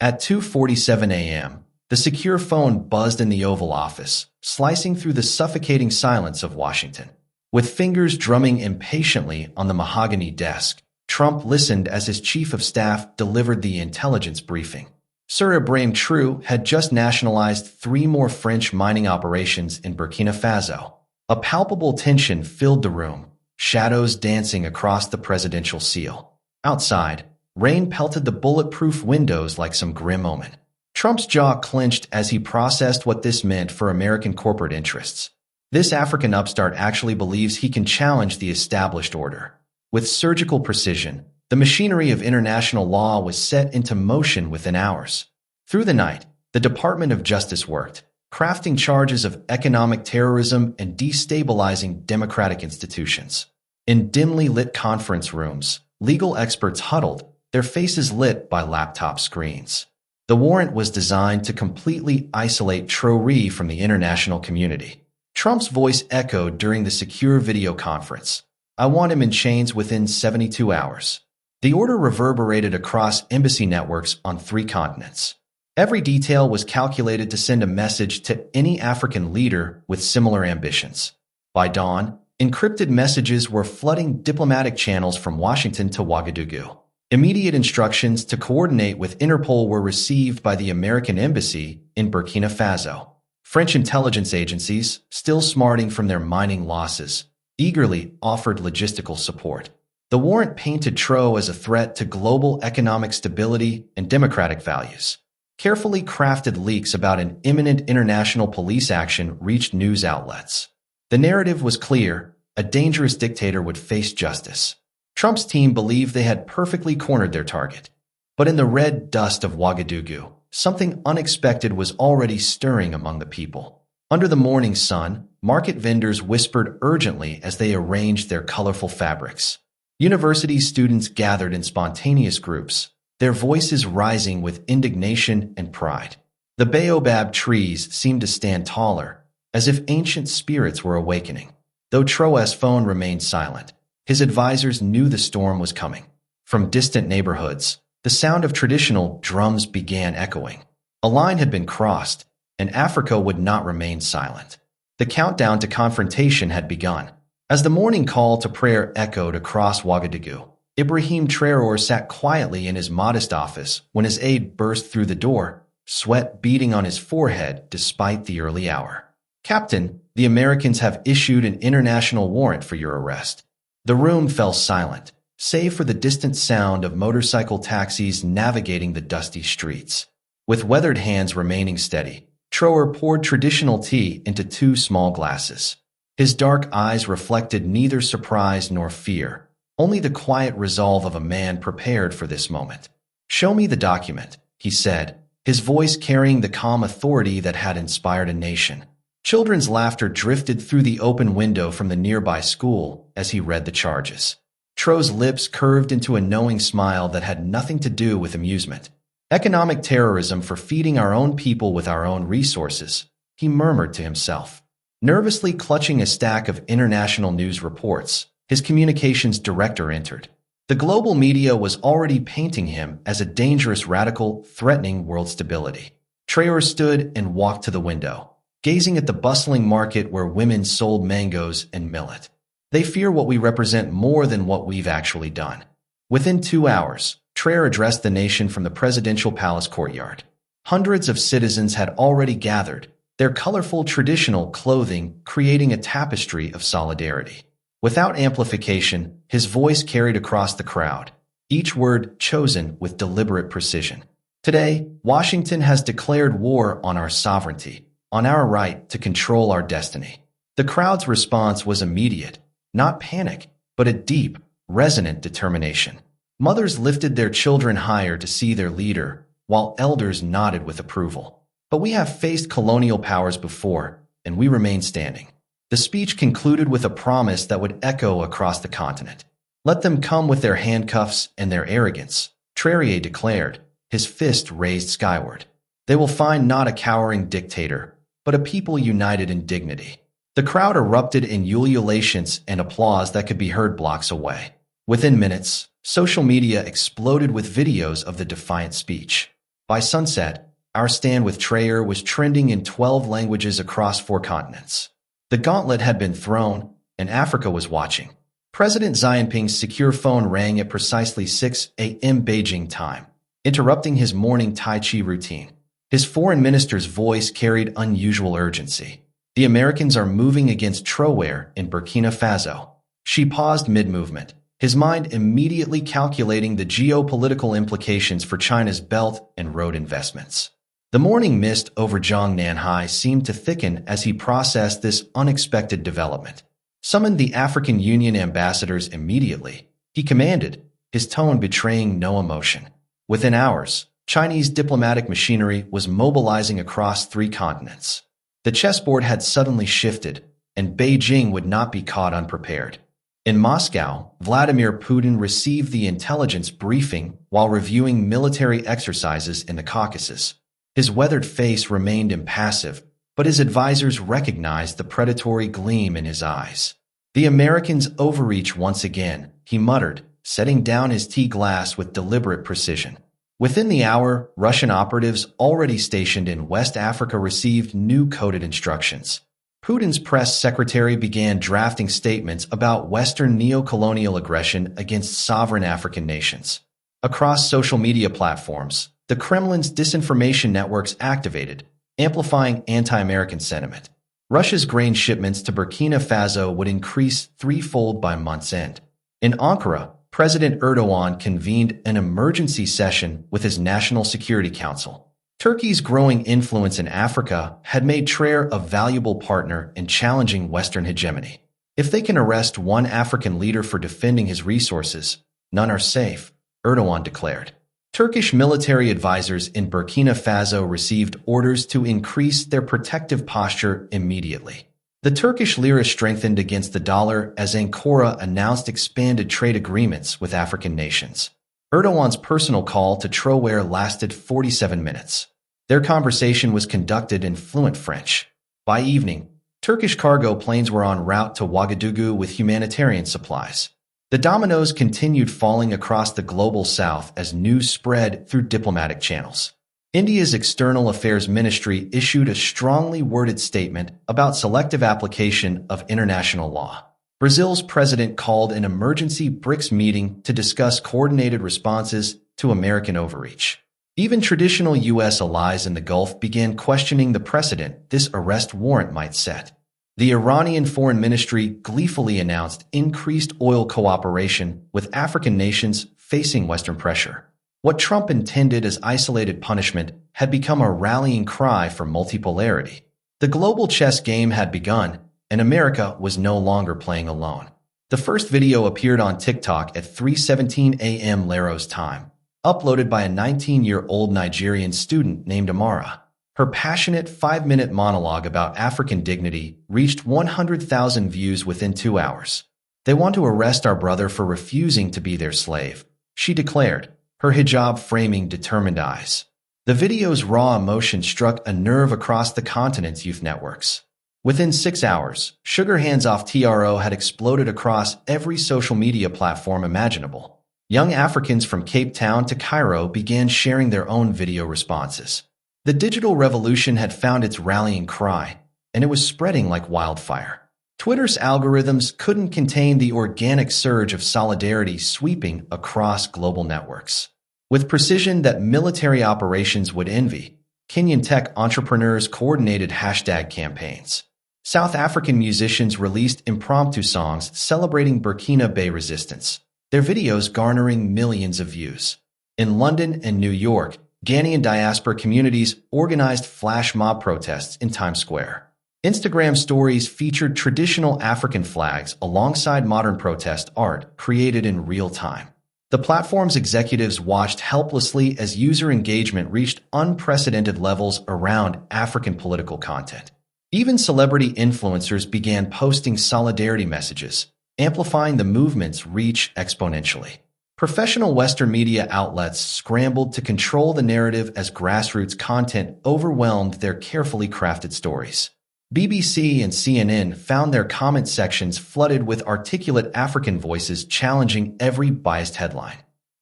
At 2:47 a.m., the secure phone buzzed in the Oval Office, slicing through the suffocating silence of Washington. With fingers drumming impatiently on the mahogany desk, Trump listened as his chief of staff delivered the intelligence briefing. Sir Ibrahim Traoré had just nationalized 3 more French mining operations in Burkina Faso. A palpable tension filled the room, shadows dancing across the presidential seal. Outside, rain pelted the bulletproof windows like some grim omen. Trump's jaw clenched as he processed what this meant for American corporate interests. This African upstart actually believes he can challenge the established order. With surgical precision, the machinery of international law was set into motion within hours. Through the night, the Department of Justice worked, crafting charges of economic terrorism and destabilizing democratic institutions. In dimly lit conference rooms, legal experts huddled, their faces lit by laptop screens. The warrant was designed to completely isolate Traoré from the international community. Trump's voice echoed during the secure video conference. "I want him in chains within 72 hours. The order reverberated across embassy networks on 3 continents. Every detail was calculated to send a message to any African leader with similar ambitions. By dawn, encrypted messages were flooding diplomatic channels from Washington to Ouagadougou. Immediate instructions to coordinate with Interpol were received by the American embassy in Burkina Faso. French intelligence agencies, still smarting from their mining losses, eagerly offered logistical support. The warrant painted Traoré as a threat to global economic stability and democratic values. Carefully crafted leaks about an imminent international police action reached news outlets. The narrative was clear: a dangerous dictator would face justice. Trump's team believed they had perfectly cornered their target. But in the red dust of Ouagadougou, something unexpected was already stirring among the people. Under the morning sun, market vendors whispered urgently as they arranged their colorful fabrics. University students gathered in spontaneous groups, their voices rising with indignation and pride. The baobab trees seemed to stand taller, as if ancient spirits were awakening. Though Traoré's phone remained silent, his advisors knew the storm was coming. From distant neighborhoods, the sound of traditional drums began echoing. A line had been crossed, and Africa would not remain silent. The countdown to confrontation had begun. As the morning call to prayer echoed across Ouagadougou, Ibrahim Traoré sat quietly in his modest office when his aide burst through the door, sweat beading on his forehead despite the early hour. "Captain, the Americans have issued an international warrant for your arrest." The room fell silent, save for the distant sound of motorcycle taxis navigating the dusty streets. With weathered hands remaining steady, Traoré poured traditional tea into 2 small glasses. His dark eyes reflected neither surprise nor fear, only the quiet resolve of a man prepared for this moment. "Show me the document," he said, his voice carrying the calm authority that had inspired a nation. Children's laughter drifted through the open window from the nearby school as he read the charges. Traoré's lips curved into a knowing smile that had nothing to do with amusement. "Economic terrorism for feeding our own people with our own resources," he murmured to himself. Nervously clutching a stack of international news reports, his communications director entered. The global media was already painting him as a dangerous radical threatening world stability. Traoré stood and walked to the window, gazing at the bustling market where women sold mangoes and millet. "They fear what we represent more than what we've actually done." Within 2 hours, Traoré addressed the nation from the presidential palace courtyard. Hundreds of citizens had already gathered, their colorful traditional clothing creating a tapestry of solidarity. Without amplification, his voice carried across the crowd, each word chosen with deliberate precision. "Today, Washington has declared war on our sovereignty, on our right to control our destiny." The crowd's response was immediate, not panic, but a deep, resonant determination. Mothers lifted their children higher to see their leader, while elders nodded with approval. "But we have faced colonial powers before, and we remain standing." The speech concluded with a promise that would echo across the continent. "Let them come with their handcuffs and their arrogance," Traoré declared, his fist raised skyward. "They will find not a cowering dictator, but a people united in dignity." The crowd erupted in ululations and applause that could be heard blocks away. Within minutes, social media exploded with videos of the defiant speech. By sunset, our stand with Traoré was trending in 12 languages across 4 continents. The gauntlet had been thrown, and Africa was watching. President Xi Jinping's secure phone rang at precisely 6 a.m. Beijing time, interrupting his morning Tai Chi routine. His foreign minister's voice carried unusual urgency. The Americans are moving against Traoré in Burkina Faso. She paused mid-movement, his mind immediately calculating the geopolitical implications for China's Belt and Road investments. The morning mist over Zhongnanhai seemed to thicken as he processed this unexpected development. Summoned the African Union ambassadors immediately, he commanded, his tone betraying no emotion. Within hours, Chinese diplomatic machinery was mobilizing across 3 continents. The chessboard had suddenly shifted, and Beijing would not be caught unprepared. In Moscow, Vladimir Putin received the intelligence briefing while reviewing military exercises in the Caucasus. His weathered face remained impassive, but his advisors recognized the predatory gleam in his eyes. The Americans overreach once again, he muttered, setting down his tea glass with deliberate precision. Within the hour, Russian operatives already stationed in West Africa received new coded instructions. Putin's press secretary began drafting statements about Western neo-colonial aggression against sovereign African nations. Across social media platforms, the Kremlin's disinformation networks activated, amplifying anti-American sentiment. Russia's grain shipments to Burkina Faso would increase threefold by month's end. In Ankara, President Erdogan convened an emergency session with his National Security Council. Turkey's growing influence in Africa had made Traoré a valuable partner in challenging Western hegemony. If they can arrest one African leader for defending his resources, none are safe, Erdogan declared. Turkish military advisors in Burkina Faso received orders to increase their protective posture immediately. The Turkish lira strengthened against the dollar as Ankara announced expanded trade agreements with African nations. Erdogan's personal call to Traoré lasted 47 minutes. Their conversation was conducted in fluent French. By evening, Turkish cargo planes were en route to Ouagadougou with humanitarian supplies. The dominoes continued falling across the global south as news spread through diplomatic channels. India's External Affairs Ministry issued a strongly worded statement about selective application of international law. Brazil's president called an emergency BRICS meeting to discuss coordinated responses to American overreach. Even traditional U.S. allies in the Gulf began questioning the precedent this arrest warrant might set. The Iranian Foreign Ministry gleefully announced increased oil cooperation with African nations facing Western pressure. What Trump intended as isolated punishment had become a rallying cry for multipolarity. The global chess game had begun, and America was no longer playing alone. The first video appeared on TikTok at 3:17 a.m. Laos time, uploaded by a 19-year-old Nigerian student named Amara. Her passionate 5-minute monologue about African dignity reached 100,000 views within 2 hours. "They want to arrest our brother for refusing to be their slave," she declared, her hijab framing determined eyes. The video's raw emotion struck a nerve across the continent's youth networks. Within 6 hours, Sugar Hands Off TRO had exploded across every social media platform imaginable. Young Africans from Cape Town to Cairo began sharing their own video responses. The digital revolution had found its rallying cry, and it was spreading like wildfire. Twitter's algorithms couldn't contain the organic surge of solidarity sweeping across global networks. With precision that military operations would envy, Kenyan tech entrepreneurs coordinated hashtag campaigns. South African musicians released impromptu songs celebrating Burkina Faso resistance, their videos garnering millions of views. In London and New York, Ghanaian diaspora communities organized flash mob protests in Times Square. Instagram stories featured traditional African flags alongside modern protest art created in real time. The platform's executives watched helplessly as user engagement reached unprecedented levels around African political content. Even celebrity influencers began posting solidarity messages, amplifying the movement's reach exponentially. Professional Western media outlets scrambled to control the narrative as grassroots content overwhelmed their carefully crafted stories. BBC and CNN found their comment sections flooded with articulate African voices challenging every biased headline.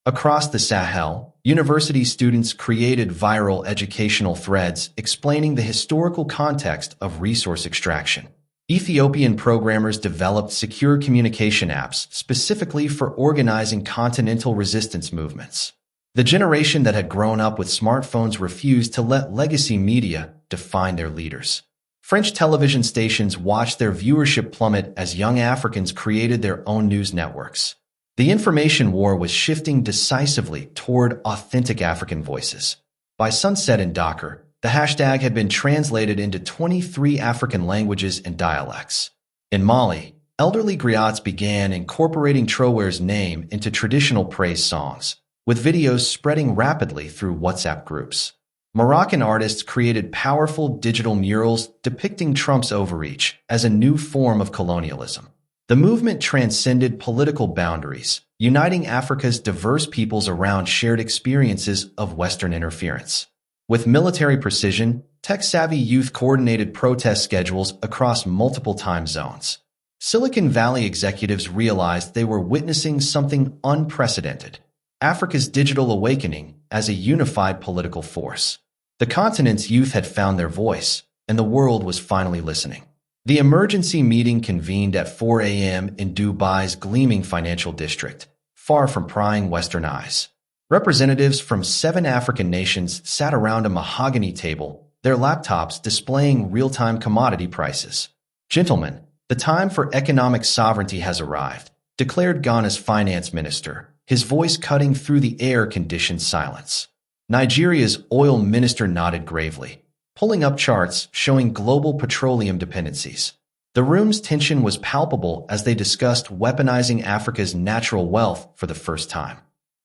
Across the Sahel, University students created viral educational threads explaining the historical context of resource extraction. Ethiopian programmers developed secure communication apps specifically for organizing continental resistance movements. The generation that had grown up with smartphones refused to let legacy media define their leaders. French television stations watched their viewership plummet as young Africans created their own news networks. The information war was shifting decisively toward authentic African voices. By sunset in Dakar, the hashtag had been translated into 23 African languages and dialects. In Mali, elderly griots began incorporating Traoré's name into traditional praise songs, with videos spreading rapidly through WhatsApp groups. Moroccan artists created powerful digital murals depicting Trump's overreach as a new form of colonialism. The movement transcended political boundaries, uniting Africa's diverse peoples around shared experiences of Western interference. With military precision, tech-savvy youth coordinated protest schedules across multiple time zones. Silicon Valley executives realized they were witnessing something unprecedented: Africa's digital awakening as a unified political force. The continent's youth had found their voice, and the world was finally listening. The emergency meeting convened at 4 a.m. in Dubai's gleaming financial district, far from prying Western eyes. Representatives from 7 African nations sat around a mahogany table, their laptops displaying real-time commodity prices. "Gentlemen, the time for economic sovereignty has arrived," declared Ghana's finance minister, his voice cutting through the air-conditioned silence. Nigeria's oil minister nodded gravely, pulling up charts showing global petroleum dependencies. The room's tension was palpable as they discussed weaponizing Africa's natural wealth for the first time.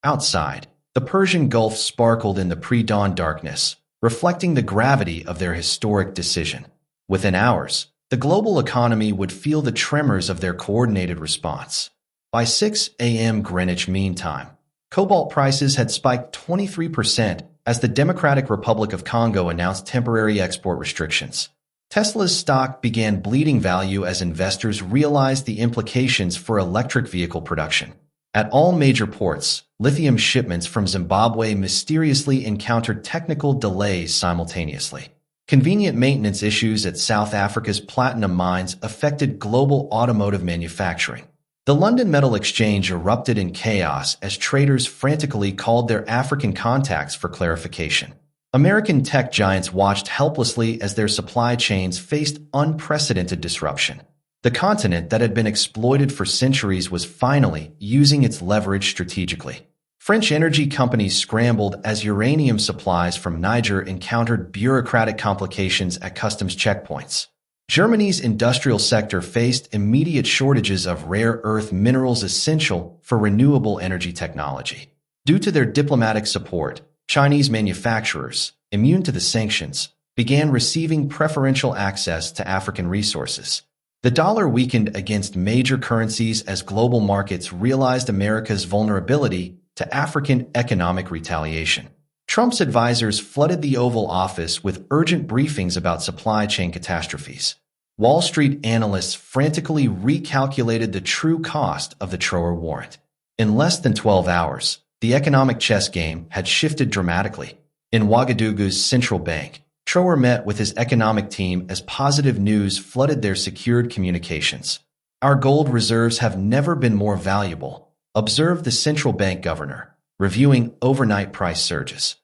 Outside, the Persian Gulf sparkled in the pre-dawn darkness, reflecting the gravity of their historic decision. Within hours, the global economy would feel the tremors of their coordinated response. By 6 a.m. Greenwich Mean Time, cobalt prices had spiked 23% as the Democratic Republic of Congo announced temporary export restrictions. Tesla's stock began bleeding value as investors realized the implications for electric vehicle production. At all major ports, lithium shipments from Zimbabwe mysteriously encountered technical delays simultaneously. Convenient maintenance issues at South Africa's platinum mines affected global automotive manufacturing. The London Metal Exchange erupted in chaos as traders frantically called their African contacts for clarification. American tech giants watched helplessly as their supply chains faced unprecedented disruption. The continent that had been exploited for centuries was finally using its leverage strategically. French energy companies scrambled as uranium supplies from Niger encountered bureaucratic complications at customs checkpoints. Germany's industrial sector faced immediate shortages of rare earth minerals essential for renewable energy technology. Due to their diplomatic support, Chinese manufacturers, immune to the sanctions, began receiving preferential access to African resources. The dollar weakened against major currencies as global markets realized America's vulnerability to African economic retaliation. Trump's advisors flooded the Oval Office with urgent briefings about supply chain catastrophes. Wall Street analysts frantically recalculated the true cost of the Traoré warrant. In less than 12 hours, the economic chess game had shifted dramatically. In Ouagadougou's central bank, Traoré met with his economic team as positive news flooded their secured communications. "Our gold reserves have never been more valuable," observed the central bank governor, reviewing overnight price surges.